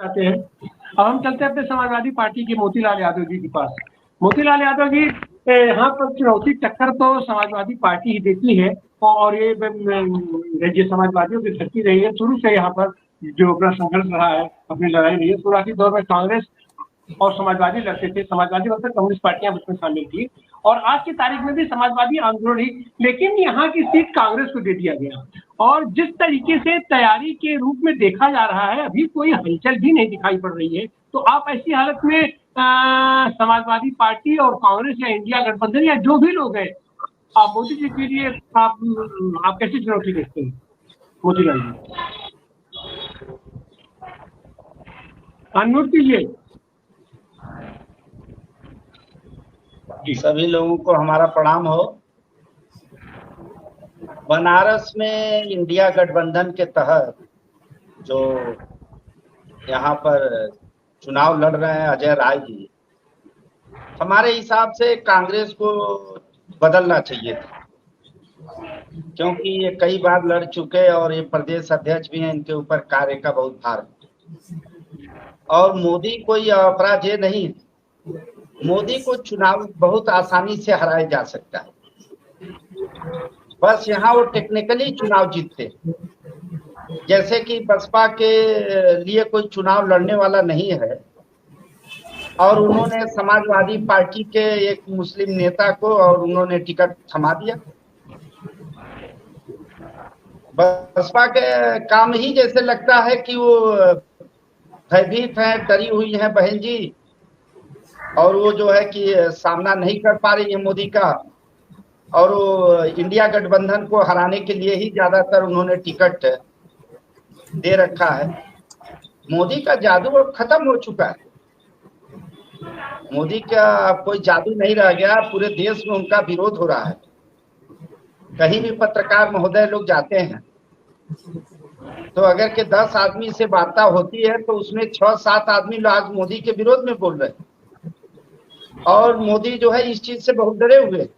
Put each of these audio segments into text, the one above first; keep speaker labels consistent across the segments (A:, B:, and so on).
A: आते हैं। अब हम चलते हैं अपने समाजवादी पार्टी के मोतीलाल यादव जी के पास। मोतीलाल यादव जी, यहाँ पर चुनौती टक्कर तो समाजवादी पार्टी ही देती है और ये समाजवादियों की धरती रही है शुरू से। यहाँ पर जो अपना संघर्ष रहा है, अपनी लड़ाई रही है। शुरुआती दौर में कांग्रेस और समाजवादी लड़ते थे, समाजवादी और कम्युनिस्ट पार्टियां उसमें शामिल थी और आज की तारीख में भी समाजवादी आंदोलन ही, लेकिन यहाँ की सीट कांग्रेस को दे दिया गया। और जिस तरीके से तैयारी के रूप में देखा जा रहा है, अभी कोई हलचल भी नहीं दिखाई पड़ रही है। तो आप ऐसी हालत में समाजवादी पार्टी और कांग्रेस या इंडिया गठबंधन या जो भी लोग हैं, आप मोदी जी के लिए आप कैसी चुनौती देखते हैं मोतीलाल जी? अनम्यूट कीजिए।
B: सभी लोगों को हमारा प्रणाम हो। बनारस में इंडिया गठबंधन के तहत जो यहाँ पर चुनाव लड़ रहे हैं अजय राय जी, हमारे हिसाब से कांग्रेस को बदलना चाहिए था, क्योंकि ये कई बार लड़ चुके और ये प्रदेश अध्यक्ष भी हैं, इनके ऊपर कार्य का बहुत भार है। और मोदी कोई अपराधी नहीं, मोदी को चुनाव बहुत आसानी से हराया जा सकता है। बस यहाँ वो टेक्निकली चुनाव जीतते, जैसे कि बसपा के लिए कोई चुनाव लड़ने वाला नहीं है और उन्होंने समाजवादी पार्टी के एक मुस्लिम नेता को और उन्होंने टिकट थमा दिया। बसपा के काम ही जैसे लगता है कि वो भयभीत है, डरी हुई है बहन जी, और वो जो है कि सामना नहीं कर पा रही है मोदी का, और वो इंडिया गठबंधन को हराने के लिए ही ज्यादातर उन्होंने टिकट दे रखा है। मोदी का जादू अब खत्म हो चुका है, मोदी का कोई जादू नहीं रह गया। पूरे देश में उनका विरोध हो रहा है। कहीं भी पत्रकार महोदय लोग जाते हैं तो अगर के 10 आदमी से वार्ता होती है तो उसमें 6-7 आदमी आज मोदी के विरोध में बोल रहे हैं और मोदी जो है इस चीज से बहुत डरे हुए,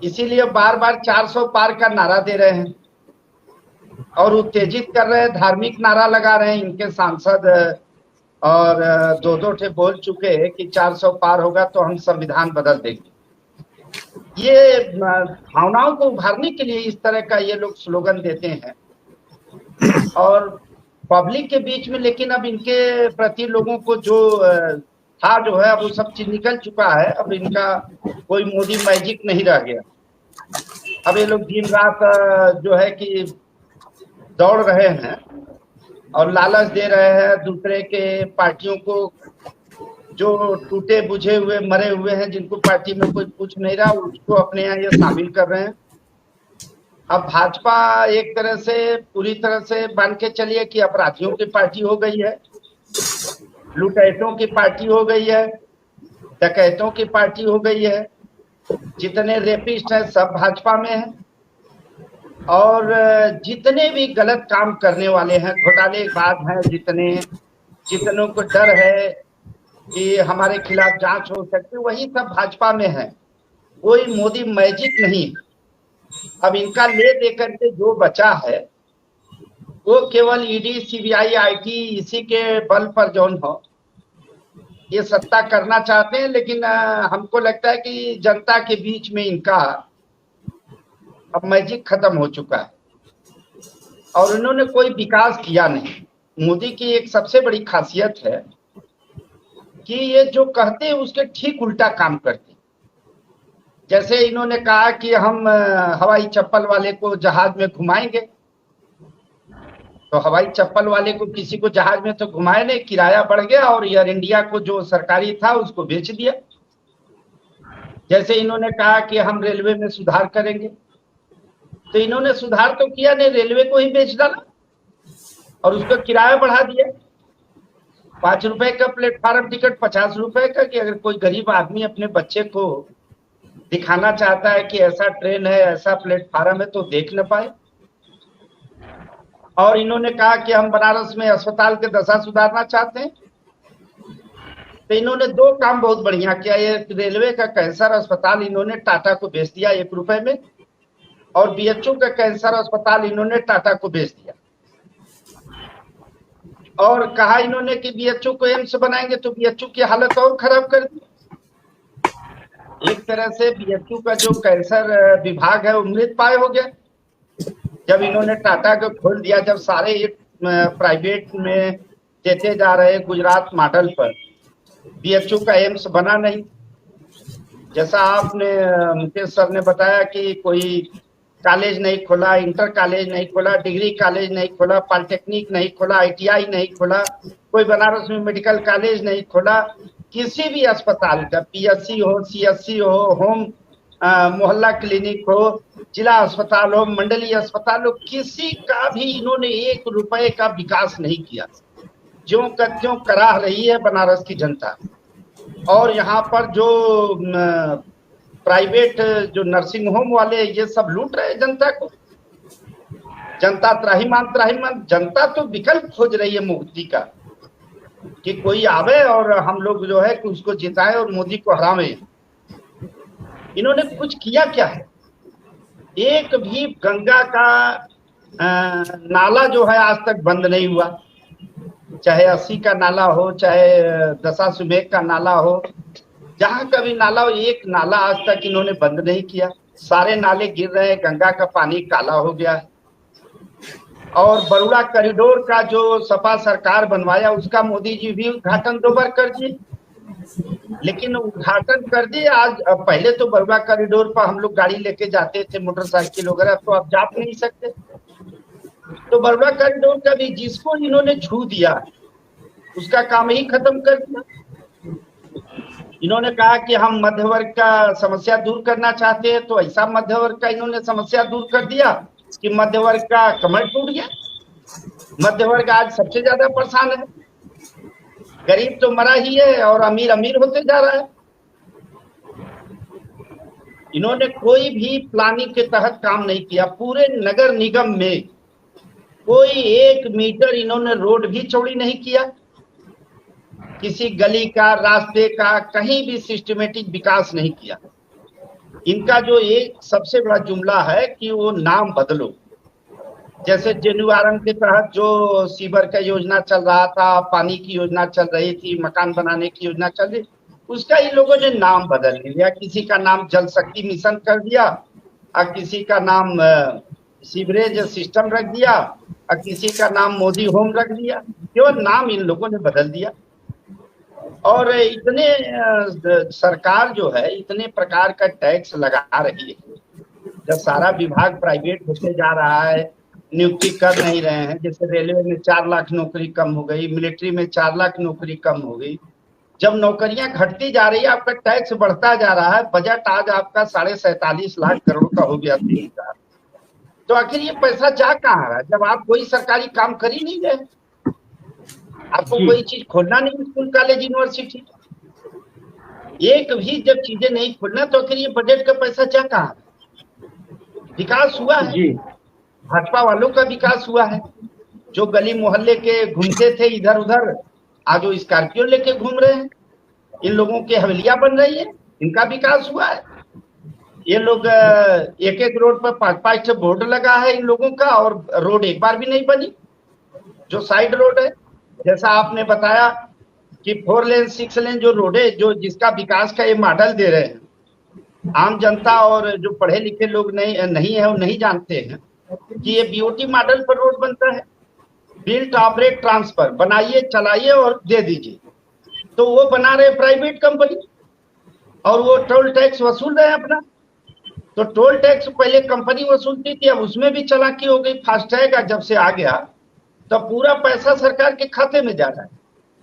B: इसीलिए बार बार 400 पार का नारा दे रहे हैं और उत्तेजित कर रहे हैं, धार्मिक नारा लगा रहे हैं। इनके सांसद और 2-2 ठे बोल चुके हैं कि 400 पार होगा तो हम संविधान बदल देंगे। ये भावनाओं को उभारने के लिए इस तरह का ये लोग स्लोगन देते हैं और पब्लिक के बीच में, लेकिन अब इनके प्रति लोगों को जो था जो है, अब वो सब चीज निकल चुका है। अब इनका कोई मोदी मैजिक नहीं रह गया। अब ये लोग दिन रात जो है कि दौड़ रहे हैं और लालच दे रहे हैं दूसरे के पार्टियों को, जो टूटे बुझे हुए मरे हुए हैं, जिनको पार्टी में कोई पूछ नहीं रहा, उसको अपने यहाँ ये शामिल कर रहे हैं। अब भाजपा एक तरह से पूरी तरह से मान के चलिए कि अपराधियों की पार्टी हो गई है, लुटेरों की पार्टी हो गई है, डकैतों की पार्टी हो गई है। जितने रेपिस्ट हैं सब भाजपा में हैं और जितने भी गलत काम करने वाले हैं, घोटालेबाज हैं, जितनों को डर है कि हमारे खिलाफ जांच हो सकती है, वही सब भाजपा में है। कोई मोदी मैजिक नहीं। अब इनका ले दे करके जो बचा है वो केवल ईडी, सीबीआई, आईटी, इसी के बल पर जौन हो ये सत्ता करना चाहते हैं। लेकिन हमको लगता है कि जनता के बीच में इनका अब मैजिक खत्म हो चुका है और इन्होंने कोई विकास किया नहीं। मोदी की एक सबसे बड़ी खासियत है कि ये जो कहते हैं उसके ठीक उल्टा काम करते। जैसे इन्होंने कहा कि हम हवाई चप्पल वाले को जहाज में घुमाएंगे, तो हवाई चप्पल वाले को किसी को जहाज में तो घुमाए नहीं, किराया बढ़ गया और एयर इंडिया को जो सरकारी था उसको बेच दिया। जैसे इन्होंने कहा कि हम रेलवे में सुधार करेंगे, तो इन्होंने सुधार तो किया नहीं, रेलवे को ही बेच डाला और उसका किराया बढ़ा दिया। 5 रुपए का प्लेटफार्म टिकट 50 रुपए का, कि अगर कोई गरीब आदमी अपने बच्चे को दिखाना चाहता है कि ऐसा ट्रेन है, ऐसा प्लेटफार्म है, तो देख न पाए। और इन्होंने कहा कि हम बनारस में अस्पताल के दशा सुधारना चाहते हैं, तो इन्होंने 2 काम बहुत बढ़िया किया। एक रेलवे का कैंसर अस्पताल इन्होंने टाटा को बेच दिया 1 रुपए में, और बीएचयू का कैंसर अस्पताल इन्होंने टाटा को बेच दिया। और कहा इन्होंने कि बीएचयू को एम्स बनाएंगे, तो बीएचयू की हालत और खराब कर दी। एक तरह से बीएचयू का जो कैंसर विभाग है वो मृत पाय हो गया। जब इन्होंने टाटा को खोल दिया, जब सारे प्राइवेट में देते जा रहे गुजरात मॉडल पर, बीएचयू का एम्स बना नहीं। जैसा आपने मुकेश सर ने बताया कि कोई कॉलेज नहीं खोला, इंटर कॉलेज नहीं खोला, डिग्री कॉलेज नहीं खोला, पॉलिटेक्निक नहीं खोला, आईटीआई नहीं खोला, कोई बनारस में मेडिकल कॉलेज नहीं खोला, किसी भी अस्पताल का पीएससी हो, सीएससी हो, होम मोहल्ला क्लिनिक हो, जिला अस्पताल हो, मंडलीय अस्पताल हो, किसी का भी इन्होंने 1 रुपए का विकास नहीं किया। ज्यों का त्यों कराह रही है बनारस की जनता। और यहाँ पर जो प्राइवेट जो नर्सिंग होम वाले ये सब लूट रहे हैं जनता को। जनता त्राहिमाम, जनता तो विकल्प खोज रही है मुक्ति का, कि कोई आवे और हम लोग जो है कि उसको जिताएं और मोदी को हरावे। इन्होंने कुछ किया क्या है? एक भी गंगा का नाला जो है आज तक बंद नहीं हुआ, चाहे 80 का नाला हो, चाहे दशाश्वमेध का नाला हो, जहां का भी नाला हो, एक नाला आज तक इन्होंने बंद नहीं किया। सारे नाले गिर रहे हैं, गंगा का पानी काला हो गया है। और बरुआ कॉरिडोर का जो सपा सरकार बनवाया उसका मोदी जी भी उद्घाटन 2 बार कर दिए, लेकिन उद्घाटन कर दिए। आज पहले तो बरुआ कॉरिडोर पर हम लोग गाड़ी लेके जाते थे, मोटरसाइकिल वगैरह, तो अब जा नहीं सकते। तो बरुआ कॉरिडोर का भी जिसको इन्होंने छू दिया उसका काम ही खत्म कर दिया। इन्होंने कहा कि हम मध्य वर्ग का समस्या दूर करना चाहते हैं, तो ऐसा मध्य वर्ग का इन्होंने समस्या दूर कर दिया कि मध्य वर्ग का कमर टूट गया। मध्य वर्ग आज सबसे ज्यादा परेशान है। गरीब तो मरा ही है और अमीर अमीर होते जा रहा है। इन्होंने कोई भी प्लानिंग के तहत काम नहीं किया। पूरे नगर निगम में कोई 1 मीटर इन्होंने रोड भी चौड़ी नहीं किया। किसी गली का, रास्ते का कहीं भी सिस्टमेटिक विकास नहीं किया। इनका जो एक सबसे बड़ा जुमला है कि वो नाम बदलो। जैसे जेनुआरम के तहत जो सीवर का योजना चल रहा था, पानी की योजना चल रही थी, मकान बनाने की योजना चल रही, उसका इन लोगों ने नाम बदल लिया। किसी का नाम जल शक्ति मिशन कर दिया और किसी का नाम सीवरेज सिस्टम रख दिया और किसी का नाम मोदी होम रख दिया। केवल नाम इन लोगों ने बदल दिया। और इतने सरकार जो है इतने प्रकार का टैक्स लगा रही है। जब सारा विभाग प्राइवेट होते जा रहा है, नियुक्ति कर नहीं रहे हैं। जैसे रेलवे में 4 लाख नौकरी कम हो गई, मिलिट्री में 4 लाख नौकरी कम हो गई। जब नौकरियां घटती जा रही है, आपका टैक्स बढ़ता जा रहा है। बजट आज आपका 47.5 लाख करोड़ का हो गया 3 साल। तो आखिर ये पैसा जा कहाँ रहा है जब आप कोई सरकारी काम कर ही नहीं रहे? आपको कोई चीज खोलना नहीं, स्कूल कॉलेज यूनिवर्सिटी, एक भी जब चीजें नहीं खोलना, तो आखिर ये बजट का पैसा जा कहाँ? विकास हुआ है, भाजपा वालों का विकास हुआ है। जो गली मोहल्ले के घूमते थे इधर उधर, आज वो स्कॉर्पियो लेके घूम रहे हैं। इन लोगों की हवेलियां बन रही है, इनका विकास हुआ है। ये लोग 1-1 रोड पर 5-5 बोर्ड लगा है इन लोगों का, और रोड एक बार भी नहीं बनी। जो साइड रोड है, जैसा आपने बताया कि 4 लेन 6 लेन जो रोड है, जो जिसका विकास का ये मॉडल दे रहे हैं, आम जनता और जो पढ़े लिखे लोग नहीं है वो नहीं जानते हैं कि ये बीओटी मॉडल पर रोड बनता है। बिल्ट ऑपरेट ट्रांसफर, बनाइए चलाइए और दे दीजिए। तो वो बना रहे प्राइवेट कंपनी और वो टोल टैक्स वसूल रहे हैं अपना। तो टोल टैक्स पहले कंपनी वसूलती थी, अब उसमें भी चालाकी हो गई। फास्टैग जब से आ गया तो पूरा पैसा सरकार के खाते में जा रहा है,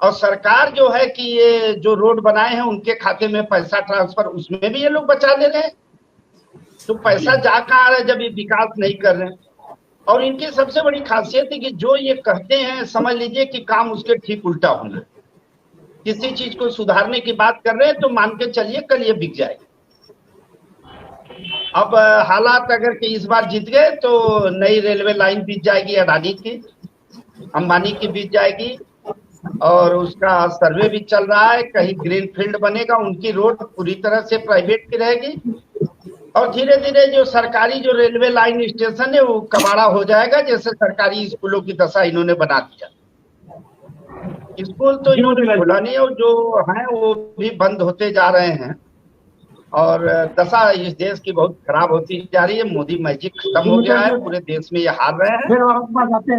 B: और सरकार जो है कि ये जो रोड बनाए हैं उनके खाते में पैसा ट्रांसफर, उसमें भी ये लोग बचा ले रहे हैं। तो पैसा जा कहाँ आ रहा है जब ये विकास नहीं कर रहे हैं? और इनकी सबसे बड़ी खासियत है कि जो ये कहते हैं, समझ लीजिए कि काम उसके ठीक उल्टा होना। किसी चीज को सुधारने की बात कर रहे हैं तो मान के चलिए कल ये बिक जाएगी। अब हालात अगर कि इस बार जीत गए तो नई रेलवे लाइन बीत जाएगी, अडानी की, अंबानी की बीत जाएगी, और उसका सर्वे भी चल रहा है। कहीं ग्रीन फील्ड बनेगा, उनकी रोड पूरी तरह से प्राइवेट की रहेगी, और धीरे धीरे जो सरकारी जो रेलवे लाइन स्टेशन है वो कबाड़ा हो जाएगा, जैसे सरकारी स्कूलों की दशा इन्होंने बना दिया। स्कूल तो
A: जी, मोतीलाल जी।
B: खुला नहीं है और जो है वो भी बंद होते जा रहे हैं और दशा इस देश की बहुत खराब होती जा रही है। मोदी मैजिक खत्म
A: जी,
B: हो गया
A: मोतीलाल
B: है,
A: जी,
B: पूरे देश में ये हार रहे हैं।
A: फिर और आपके पास आते हैं।